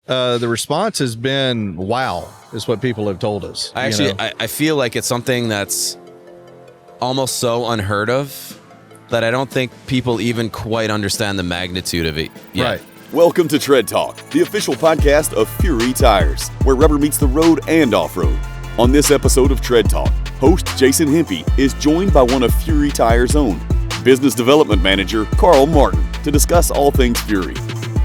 The response has been wow, is what people have told us. I feel like it's something that's almost so unheard of that I don't think people even quite understand the magnitude of it yet. Right. Welcome to Tread Talk, the official podcast of Fury Tires, where rubber meets the road and off-road. On this episode of Tread Talk, host Jason Hempey is joined by one of Fury Tires' own, Business Development Manager Carl Martin, to discuss all things Fury.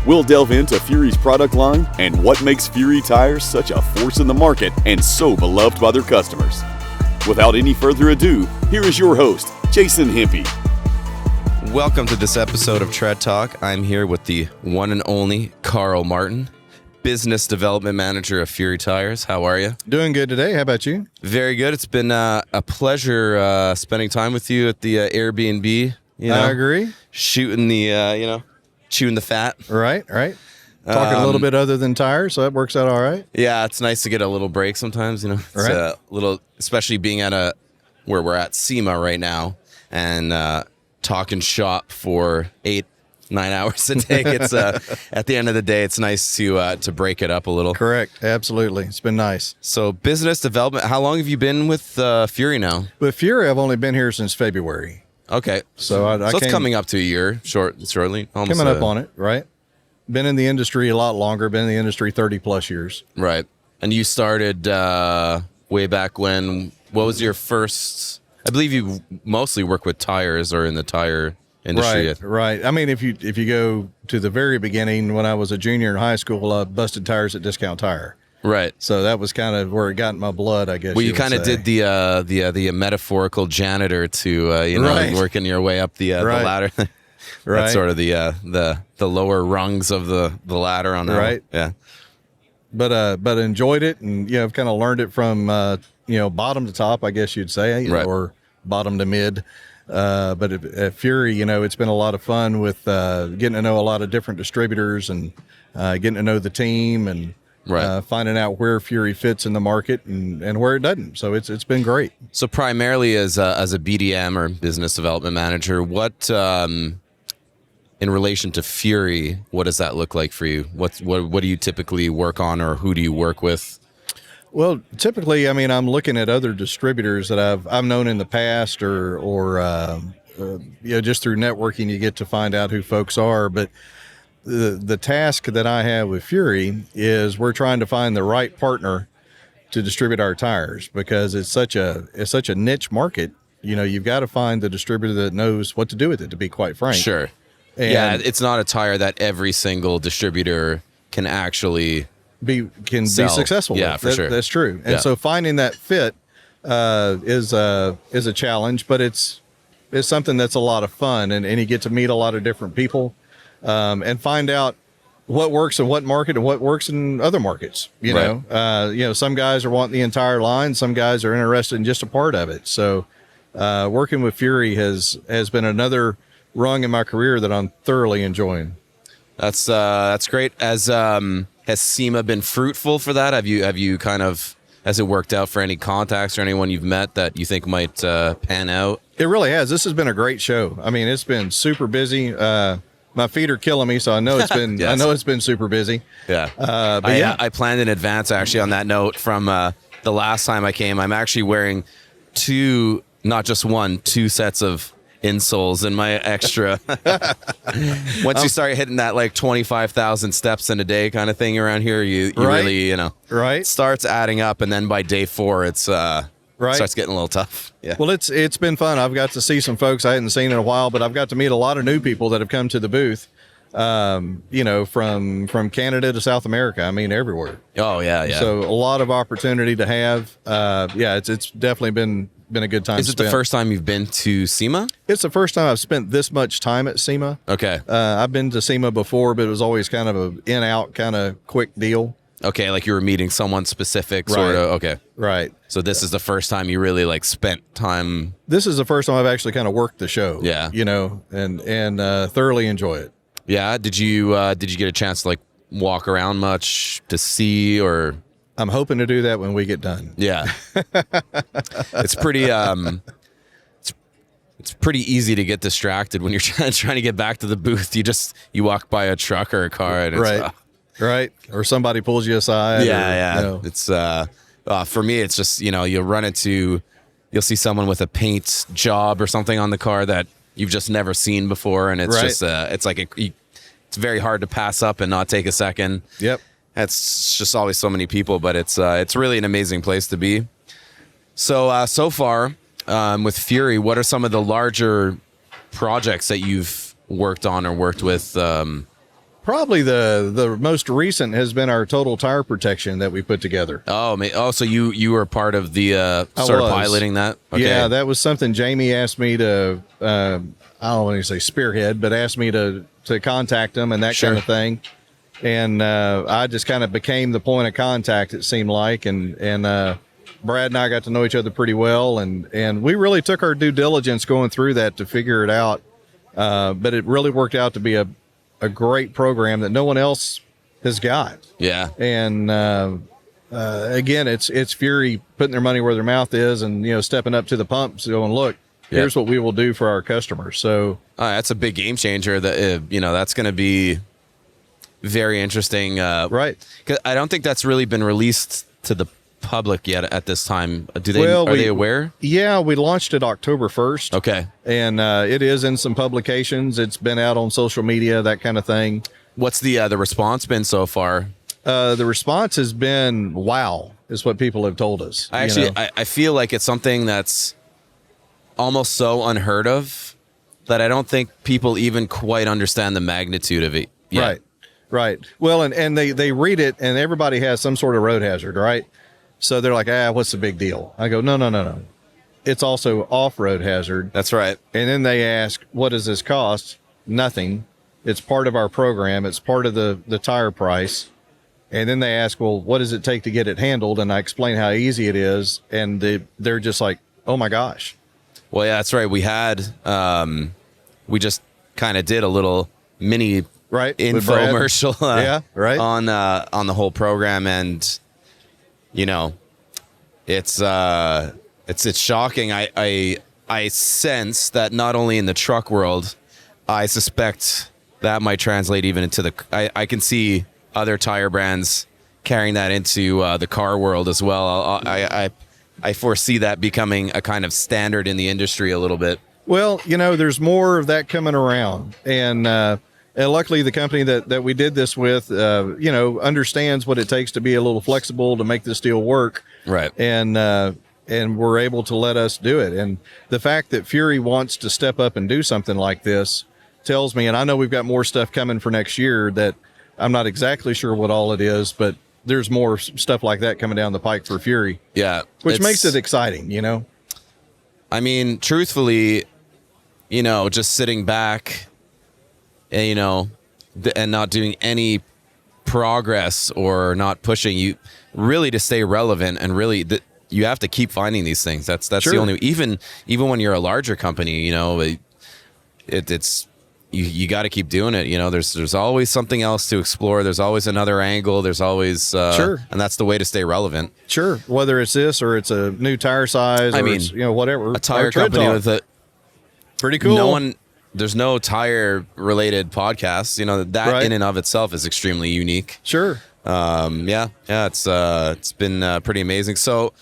We'll delve into Fury's product line and what makes Fury Tires such a force in the market and so beloved by their customers. Without any further ado, here is your host, Jason Hempey. Welcome to this episode of Tread Talk. I'm here with the one and only Carl Martin, Business Development Manager of Fury Tires. How are you? Doing good today. How about you? Very good. It's been a pleasure spending time with you at the Airbnb. I agree. Shooting the, chewing the fat. Right. Talking a little bit other than tires, so that works out all right. Yeah, it's nice to get a little break sometimes, It's right. a little, especially being at where we're at Sema right now and talking shop for 8-9 hours a day. It's at the end of the day, it's nice to break it up a little. Correct. Absolutely. It's been nice. So business development, how long have you been with Fury now? With Fury, I've only been here since February. Okay. So it's coming up to a year, shortly. Almost coming up on it, right? Been in the industry a lot longer, been in the industry 30 plus years. Right. And you started way back when, what was your first, I believe you mostly work with tires or in the tire industry. Right. I mean, if you go to the very beginning, when I was a junior in high school, I busted tires at Discount Tire. Right. So that was kind of where it got in my blood, I guess. Well, you kind of did the metaphorical janitor to Right. working your way up the Right. ladder. Right. That's sort of the lower rungs of the ladder on that. Right. Yeah. But enjoyed it, and I've kind of learned it from bottom to top, I guess you'd say, Right. or bottom to mid. But at Fury, it's been a lot of fun with getting to know a lot of different distributors and getting to know the team and Right. finding out where Fury fits in the market and where it doesn't. So it's been great. So primarily as a BDM or business development manager, what in relation to Fury, what does that look like for you? What do you typically work on, or who do you work with? Well, typically, I mean, I'm looking at other distributors that I've known in the past, or just through networking, you get to find out who folks are. But the task that I have with Fury is we're trying to find the right partner to distribute our tires, because it's such a niche market. You've got to find the distributor that knows what to do with it, to be quite frank. Sure. And it's not a tire that every single distributor can actually be sell. Successful. Yeah, with. for sure. That's true. And Yeah. so finding that fit is a challenge, but it's something that's a lot of fun, and you get to meet a lot of different people and find out what works in what market and what works in other markets. Some guys are wanting the entire line, some guys are interested in just a part of it. So working with Fury has been another rung in my career that I'm thoroughly enjoying. That's great. Has Sema been fruitful for that? Have you kind of, has it worked out for any contacts or anyone you've met that you think might pan out? It really has. This has been a great show. I mean, it's been super busy. My feet are killing me, so I know it's been Yes. I know it's been super busy. Yeah. But I planned in advance, actually, on that note from the last time I came. I'm actually wearing two sets of insoles in my extra. Once you start hitting that like 25,000 steps in a day kind of thing around here, you Right. really, Right. it starts adding up. And then by day 4, it's Right. starts getting a little tough. Yeah. Well, it's been fun. I've got to see some folks I hadn't seen in a while, but I've got to meet a lot of new people that have come to the booth. From Canada to South America. I mean, everywhere. Oh yeah. Yeah. So a lot of opportunity to have. It's definitely been a good time. Is it the first time you've been to Sema? It's the first time I've spent this much time at Sema. Okay. I've been to Sema before, but it was always kind of a in-out kind of quick deal. Okay, like you were meeting someone specific, sort of. Okay. Right. So this is the first time you really like spent time. This is the first time I've actually kind of worked the show. Yeah. And thoroughly enjoy it. Yeah. Did you get a chance to like walk around much to see, or? I'm hoping to do that when we get done. Yeah. It's pretty it's pretty easy to get distracted when you're trying to get back to the booth. You walk by a truck or a car and it's, Right. Right. Or somebody pulls you aside. Yeah. Or, you know. It's for me, it's just, you'll see someone with a paint job or something on the car that you've just never seen before. And it's Right. just, it's very hard to pass up and not take a second. Yep. It's just always so many people, but it's really an amazing place to be. So, so far, with Fury, what are some of the larger projects that you've worked on or worked with? Probably the most recent has been our total tire protection that we put together. So you were part of the sort of piloting that? Okay. Yeah, that was something Jamie asked me to, I don't want to say spearhead, but asked me to contact them and that Sure. kind of thing. And I just kind of became the point of contact, it seemed like. And Brad and I got to know each other pretty well. And we really took our due diligence going through that to figure it out. But it really worked out to be a great program that no one else has got. Yeah. And again, it's Fury putting their money where their mouth is, and stepping up to the pumps, going, look, here's what we will do for our customers. So that's a big game changer. That that's going to be very interesting. right. 'Cause I don't think that's really been released to the public yet at this time. Are they aware? Yeah, we launched it October 1st. Okay. And it is in some publications. It's been out on social media, that kind of thing. What's the response been so far? The response has been, wow, is what people have told us. I feel like it's something that's almost so unheard of that I don't think people even quite understand the magnitude of it yet. Right. Well, and they read it, and everybody has some sort of road hazard, right? So they're like, what's the big deal? I go, no. It's also off-road hazard. That's right. And then they ask, what does this cost? Nothing. It's part of our program. It's part of the tire price. And then they ask, well, what does it take to get it handled? And I explain how easy it is. And they're just like, oh my gosh. Well, yeah, that's right. We had, we just kind of did a little mini infomercial on the whole program. And, it's shocking. I sense that not only in the truck world, I suspect that might translate even into I can see other tire brands carrying that into the car world as well. I foresee that becoming a kind of standard in the industry a little bit. Well, there's more of that coming around. And luckily the company that we did this with, understands what it takes to be a little flexible to make this deal work. Right. And we're able to let us do it. And the fact that Fury wants to step up and do something like this tells me, and I know we've got more stuff coming for next year that I'm not exactly sure what all it is, but there's more stuff like that coming down the pike for Fury. Yeah. Which makes it exciting, I mean, truthfully, just sitting back and, and not doing any progress or not pushing you really to stay relevant, and really you have to keep finding these things. That's sure. The only, even when you're a larger company, it's you got to keep doing it. There's always something else to explore. There's always another angle. There's always sure. And that's the way to stay relevant. Sure. Whether it's this or it's a new tire size, it's, whatever. A tire company with it. Pretty cool. There's no tire related podcasts. That right. in and of itself is extremely unique. Sure. It's been pretty amazing. So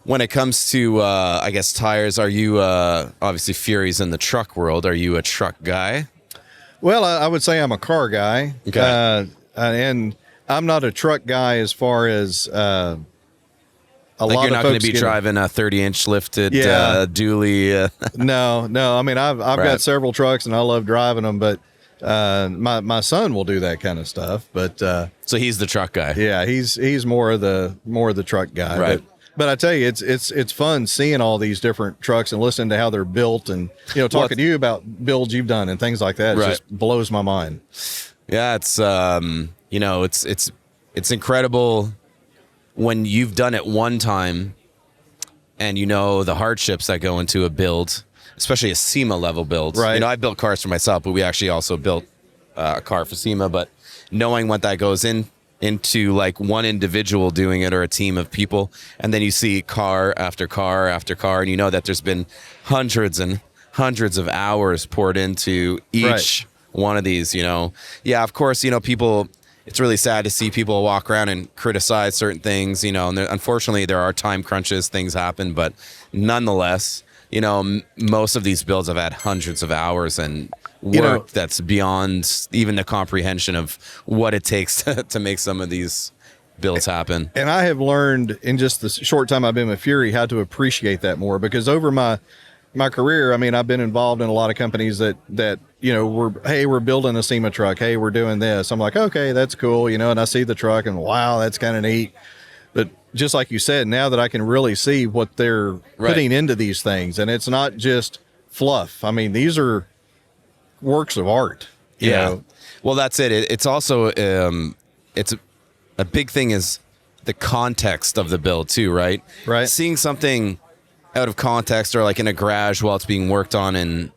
when it comes to, I guess, tires, are you, obviously Fury's in the truck world. Are you a truck guy? Well, I would say I'm a car guy. Okay. And I'm not a truck guy as far as, you're not going to be driving a 30-inch lifted dually. No. I mean, I've right. got several trucks and I love driving them, but my son will do that kind of stuff. But so he's the truck guy. Yeah, he's more of the truck guy. Right. But I tell you, it's fun seeing all these different trucks and listening to how they're built, and talking to you about builds you've done and things like that. It right. just blows my mind. Yeah, it's it's incredible when you've done it one time and the hardships that go into a build, especially a Sema level build. Right. I built cars for myself, but we actually also built a car for Sema. But knowing what that goes into like one individual doing it or a team of people, and then you see car after car after car, and that there's been hundreds and hundreds of hours poured into each one of these, Yeah, of course, people, it's really sad to see people walk around and criticize certain things, and unfortunately there are time crunches, things happen, but nonetheless, most of these builds have had hundreds of hours and work that's beyond even the comprehension of what it takes to make some of these builds happen. And I have learned in just the short time I've been with Fury how to appreciate that more, because over my career, I mean, I've been involved in a lot of companies that we're building a Sema truck. Hey, we're doing this. I'm like, okay, that's cool, and I see the truck and wow, that's kind of neat. But just like you said, now that I can really see what they're putting into these things, and it's not just fluff. I mean, these are works of art. You know? Well, that's it. It's also it's a big thing is the context of the build too, right? Right. Seeing something out of context or like in a garage while it's being worked on in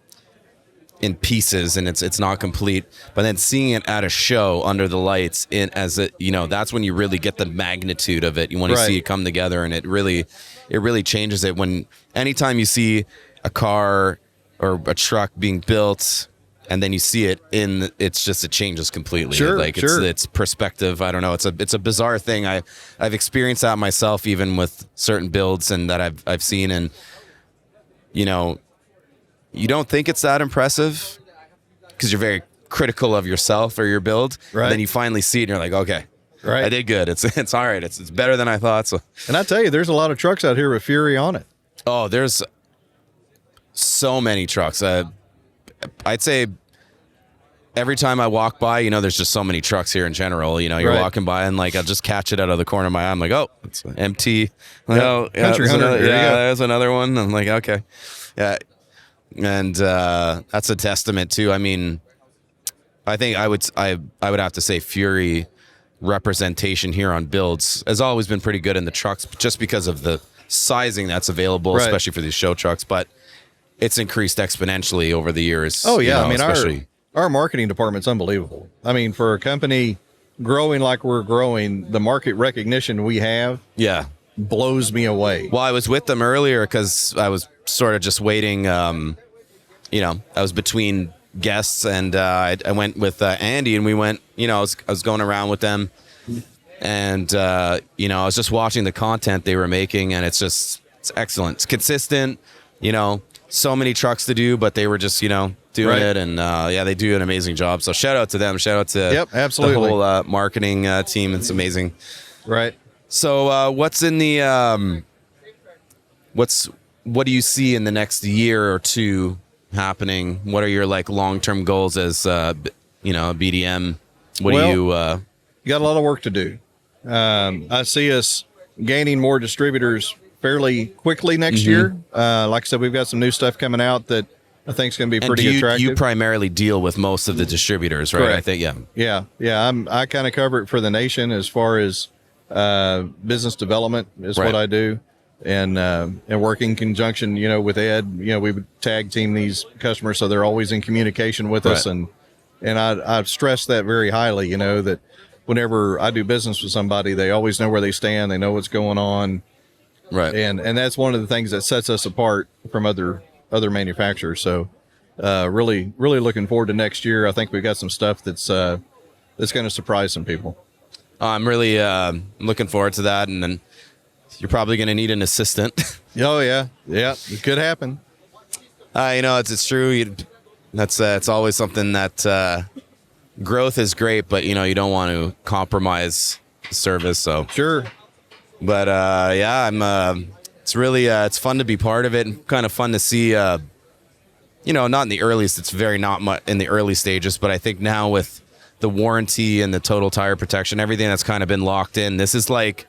pieces and it's not complete, but then seeing it at a show under the lights that's when you really get the magnitude of it. You want to see it come together, and it really changes it. When anytime you see a car or a truck being built and then you see it it changes completely. Sure, it's perspective. I don't know. It's a bizarre thing. I've experienced that myself, even with certain builds and that I've seen, and you don't think it's that impressive because you're very critical of yourself or your build. Right. Then you finally see it and you're like, okay, I did good. It's all right. It's better than I thought. So, and I tell you, there's a lot of trucks out here with Fury on it. Oh, there's so many trucks. I'd say every time I walk by, there's just so many trucks here in general. You're walking by and like I'll just catch it out of the corner of my eye. I'm like, oh, it's MT. Like, Country Hunter. There's another one. I'm like, okay, yeah, and that's a testament too. I mean, I think I would have to say Fury representation here on builds has always been pretty good in the trucks, just because of the sizing that's available, especially for these show trucks, but it's increased exponentially over the years. Oh yeah. I mean, especially our marketing department's unbelievable. I mean, for a company growing like we're growing, the market recognition we have blows me away. Well, I was with them earlier because I was sort of just waiting. I was between guests, and I went with Andy, and we went, I was going around with them, and I was just watching the content they were making, and it's excellent. It's consistent, so many trucks to do, but they were just, doing it. And they do an amazing job. So shout out to them. Shout out to absolutely. the whole marketing team. It's amazing. Right. So what's in the, what do you see in the next year or two happening? What are your like long-term goals as, a BDM? You got a lot of work to do. I see us gaining more distributors fairly quickly next year. Like I said, we've got some new stuff coming out that I think is going to be pretty attractive. You primarily deal with most of the distributors, right? Correct. I think, yeah. I kind of cover it for the nation as far as business development is what I do, and work in conjunction, with Ed. We would tag team these customers so they're always in communication with us, and I've stressed that very highly. That whenever I do business with somebody, they always know where they stand, they know what's going on. Right. And that's one of the things that sets us apart from other manufacturers. So really looking forward to next year. I think we've got some stuff that's going to surprise some people. I'm really looking forward to that. And then you're probably going to need an assistant. Oh yeah. It could happen. It's true. It's always something that growth is great, but you don't want to compromise service. So sure. But it's really it's fun to be part of it, and kind of fun to see. Not in the earliest. It's very not much in the early stages, but I think now with the warranty and the total tire protection, everything that's kind of been locked in, this is like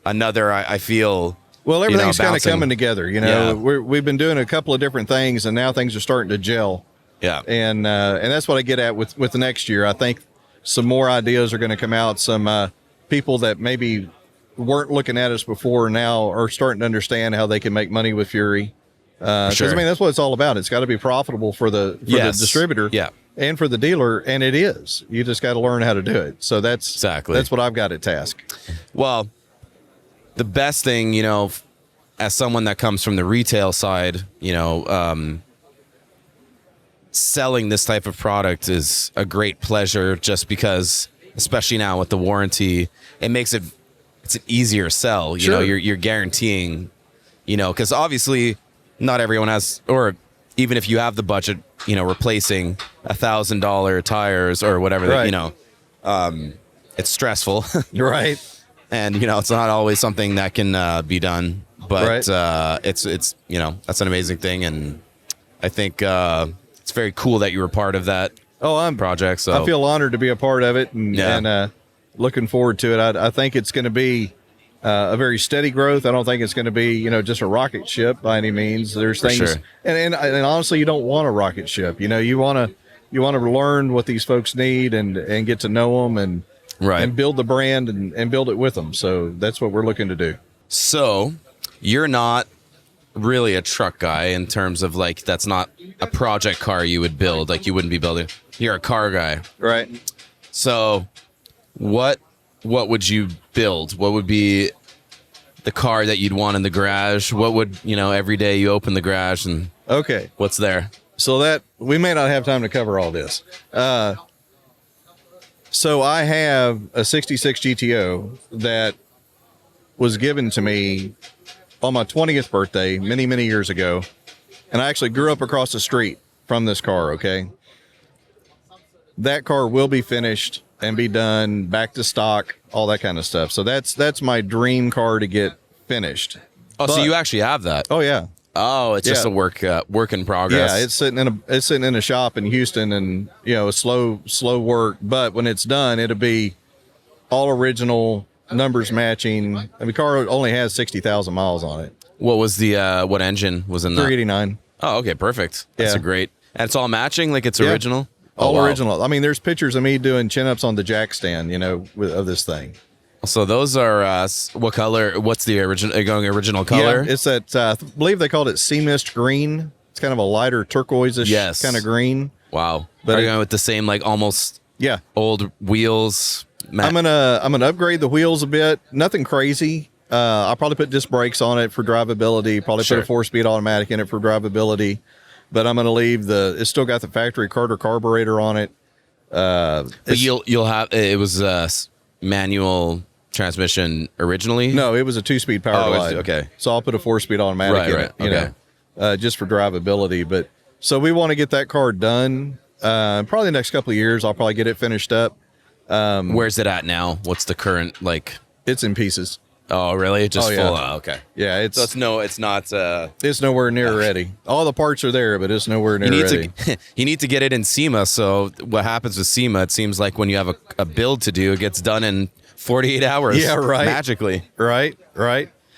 another. I feel. Well, everything's kind of coming together. We've been doing a couple of different things, and now things are starting to gel. Yeah, and that's what I get at with the next year. I think some more ideas are going to come out. Some people that maybe weren't looking at us before now are starting to understand how they can make money with Fury. Because I mean, that's what it's all about. It's got to be profitable for the distributor and for the dealer, and it is. You just got to learn how to do it. So that's what I've got at task. Well, the best thing, as someone that comes from the retail side, selling this type of product is a great pleasure, just because, especially now with the warranty, it makes it's an easier sell. You know, you're guaranteeing, you know, because obviously not everyone has, or even if you have the budget, you know, replacing $1,000 tires or whatever, that, you know, it's stressful. Right. And, you know, it's not always something that can be done, but it's, you know, that's an amazing thing. And I think it's very cool that you were part of that project. So I feel honored to be a part of it, and looking forward to it. I think it's going to be a very steady growth. I don't think it's going to be, you know, just a rocket ship by any means. There's things, and honestly, you don't want a rocket ship. You know, you want to learn what these folks need and get to know them and build the brand and build it with them. So that's what we're looking to do. So you're not really a truck guy in terms of, like, that's not a project car you would build. Like, you wouldn't be building. You're a car guy. Right. So what would you build? What would be the car that you'd want in the garage? What would, you know, every day you open the garage and what's there? So that we may not have time to cover all this. So I have a 66 GTO that was given to me on my 20th birthday many, many years ago. And I actually grew up across the street from this car, okay? That car will be finished and be done, back to stock, all that kind of stuff. So that's my dream car to get finished. Oh, so you actually have that? Oh, yeah. Oh, it's just a work in progress. Yeah, it's sitting in a shop in Houston, and, you know, slow work. But when it's done, it'll be all original, numbers matching. I mean, the car only has 60,000 miles on it. What was the what engine was in that? 389. Oh, okay, perfect. That's a great. And it's all matching, like it's original. All original. I mean, there's pictures of me doing chin-ups on the jack stand, you know, of this thing. So those are what color? What's the original color? Yeah, it's that. I believe they called it sea mist green. It's kind of a lighter turquoise-ish kind of green. Wow. But are you going with the same, like, almost old wheels? I'm gonna upgrade the wheels a bit. Nothing crazy. I'll probably put disc brakes on it for drivability. Probably put a 4-speed automatic in it for drivability. But I'm going to leave it's still got the factory Carter carburetor on it. But you'll have, it was manual transmission originally? No, it was a 2-speed power glide. Okay. So I'll put a 4-speed automatic in it, you know, just for drivability. But so we want to get that car done. Probably the next couple of years, I'll probably get it finished up. Where's it at now? What's the current, like? It's in pieces. Oh, really? Just full? Okay. Yeah, it's not. It's nowhere near ready. All the parts are there, but it's nowhere near ready. You need to get it in Sema. So what happens with Sema? It seems like when you have a build to do, it gets done in 48 hours. Yeah, right. Magically. Right.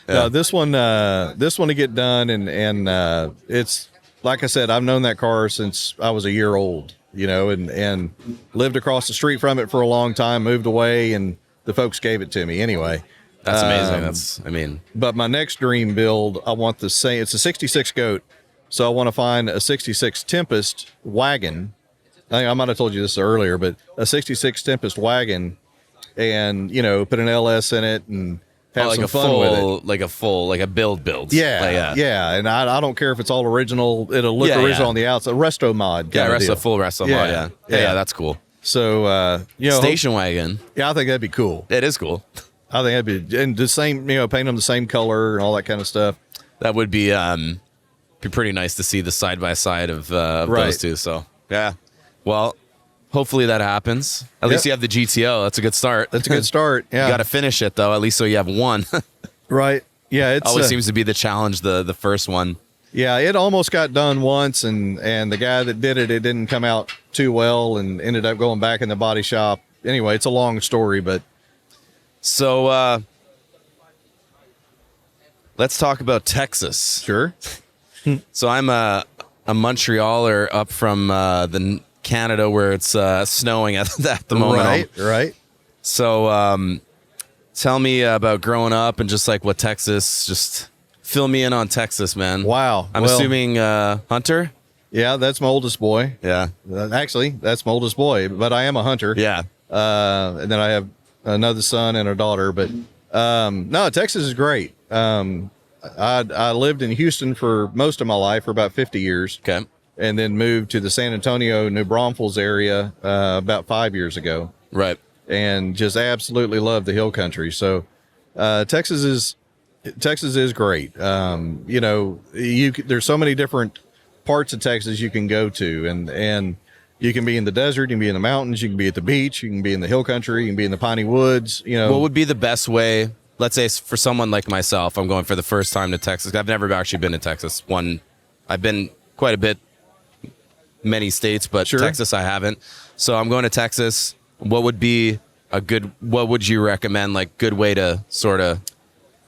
Yeah. This one to get done, and it's like I said, I've known that car since I was a year old. You know, and lived across the street from it for a long time. Moved away, and the folks gave it to me anyway. That's amazing. But my next dream build, I want the same. It's a 66 Goat, so I want to find a 66 Tempest Wagon. I think I might have told you this earlier, but a 66 Tempest Wagon, and, you know, put an LS in it and have some fun with it. Like a build. Yeah. And I don't care if it's all original. It'll look original on the outside. Resto mod. Full resto mod. Yeah, that's cool. So, you know, station wagon. Yeah, I think that'd be cool. It is cool. I think that'd be, and the same, you know, paint them the same color and all that kind of stuff. That would be pretty nice to see the side by side of those two. So yeah, well, hopefully that happens. At least you have the GTO. That's a good start. Yeah, you got to finish it though, at least so you have one. Right. Yeah, it always seems to be the challenge. The first one. Yeah, it almost got done once, and the guy that did it didn't come out too well, and ended up going back in the body shop. Anyway, it's a long story, but. So let's talk about Texas. Sure. So I'm a Montrealer up from the Canada where it's snowing at the moment. Right. So tell me about growing up and just like what Texas. Just fill me in on Texas, man. Wow. I'm assuming hunter. Yeah, that's my oldest boy. Yeah. Actually, that's my oldest boy, but I am a hunter. Yeah. And then I have another son and a daughter, but no, Texas is great. I lived in Houston for most of my life, for about 50 years. Okay. and then moved to the San Antonio, New Braunfels area about 5 years ago. Right. And just absolutely love the hill country. So Texas is great. There's so many different parts of Texas you can go to, and you can be in the desert, you can be in the mountains, you can be at the beach, you can be in the hill country, you can be in the piney woods. What would be the best way? Let's say for someone like myself, I'm going for the first time to Texas. I've never actually been to Texas. I've been quite a bit, many states, but Sure. Texas I haven't. So I'm going to Texas. What would you recommend, like, good way to sort of,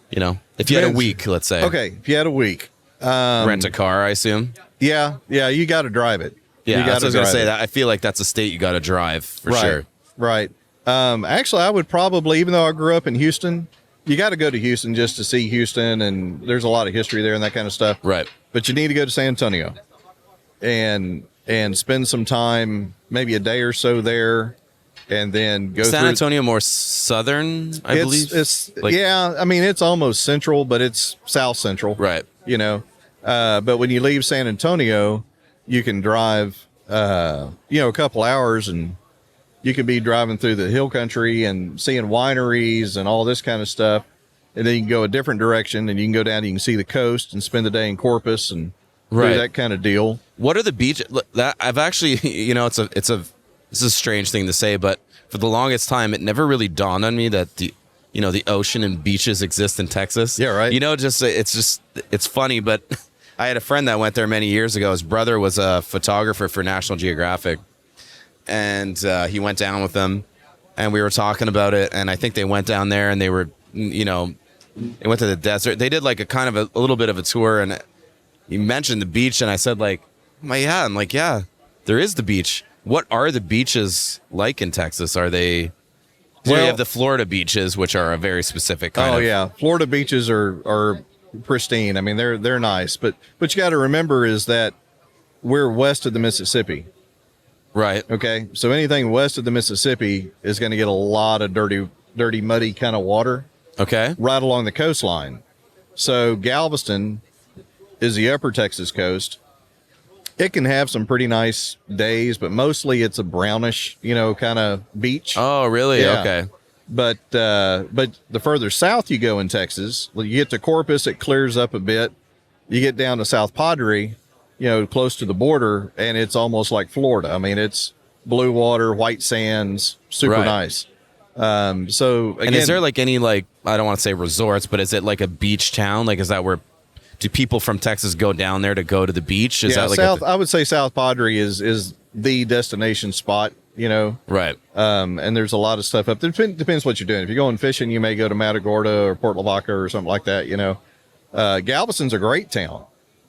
if you had a week, let's say. Okay, if you had a week. Rent a car, I assume. Yeah, you got to drive it. Yeah, you that's what I was going to say. it. That I feel like that's a state you got to drive for Right, sure. Right. Actually, I would probably, even though I grew up in Houston, you got to go to Houston just to see Houston, and there's a lot of history there and that kind of stuff. Right. But you need to go to San Antonio and spend some time, maybe a day or so there, and then go San through. Antonio more southern, I believe. I mean, it's almost central, but it's south central. Right. But when you leave San Antonio, you can drive, a couple hours, and you could be driving through the hill country and seeing wineries and all this kind of stuff. And then you can go a different direction, and you can go down, you can see the coast and spend the day in Corpus and do that kind of deal. What are the beaches that I've actually, it's a strange thing to say, but for the longest time, it never really dawned on me that the ocean and beaches exist in Texas. Yeah, right. It's funny, but I had a friend that went there many years ago. His brother was a photographer for National Geographic, and he went down with them, and we were talking about it. And I think they went down there, and they were, they went to the desert. They did like a little bit of a tour, and he mentioned the beach, and I said yeah, there is the beach. What are the beaches like in Texas? Are they? You have the Florida beaches, which are a very specific kind of. Oh yeah, Florida beaches are pristine. I mean, they're nice, but you got to remember is that we're west of the Mississippi. Right. Okay, so anything west of the Mississippi is going to get a lot of dirty, muddy kind of water. Okay. Right along the coastline. So Galveston is the upper Texas coast. It can have some pretty nice days, but mostly it's a brownish, kind of beach. Oh, really? Yeah. Okay. But the further south you go in Texas, you get to Corpus, it clears up a bit. You get down to South Padre, close to the border, and it's almost like Florida. I mean, it's blue water, white sands, super nice. So again, and is there like any I don't want to say resorts, but is it like a beach town? Like, is that where do people from Texas go down there to go to the beach? Is that like I would say South Padre is the destination spot. Right. And there's a lot of stuff up there. Depends what you're doing. If you're going fishing, you may go to Matagorda or Port Lavaca or something like that. Galveston's a great town.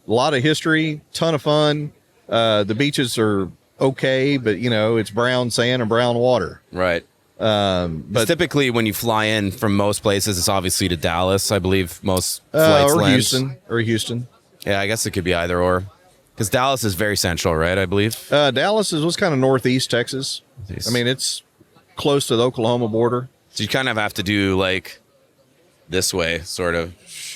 A lot of history, ton of fun. The beaches are okay, but it's brown sand and brown water. Right. But typically when you fly in from most places, it's obviously to Dallas. I believe most flights land. Houston. Yeah, I guess it could be either or. Because Dallas is very central, right? I believe. Dallas was kind of northeast Texas. Northeast. I mean, it's close to the Oklahoma border. So you kind of have to do like this way, sort of,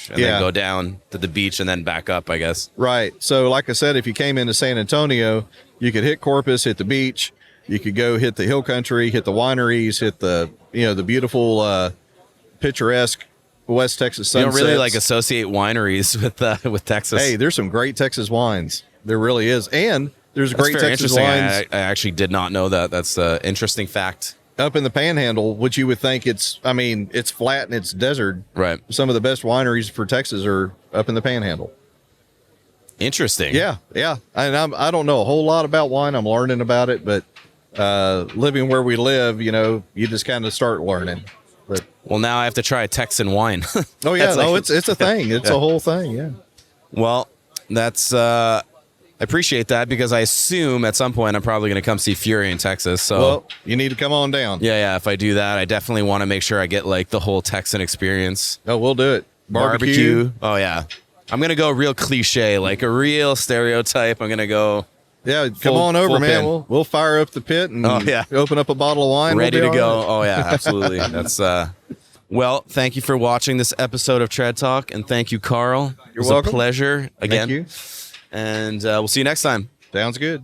and then go down to the beach and then back up, I guess. Right. So like I said, if you came into San Antonio, you could hit Corpus, hit the beach. You could go hit the hill country, hit the wineries, hit the the beautiful, picturesque West Texas sunsets. You don't really associate wineries with Texas. Hey, there's some great Texas wines. There really is, and there's great Texas wines. I actually did not know that. That's an interesting fact. Up in the Panhandle, which you would think it's flat and it's desert. Right. Some of the best wineries for Texas are up in the Panhandle. Interesting. Yeah. And I don't know a whole lot about wine. I'm learning about it, but living where we live, you just kind of start learning. But well, now I have to try a Texan wine. Oh yeah, it's a thing. It's a whole thing. Yeah. Well, that's I appreciate that because I assume at some point I'm probably going to come see Fury in Texas. So well, you need to come on down. Yeah. If I do that, I definitely want to make sure I get the whole Texan experience. Oh, we'll do it. Barbecue. Oh yeah. I'm going to go real cliche, like a real stereotype. I'm going to go. Yeah, come on over, man. We'll fire up the pit and open up a bottle of wine. Ready to go. Oh yeah, absolutely. That's well, thank you for watching this episode of Tread Talk, and thank you, Carl. You're welcome. A pleasure again. Thank you. And we'll see you next time. Sounds good.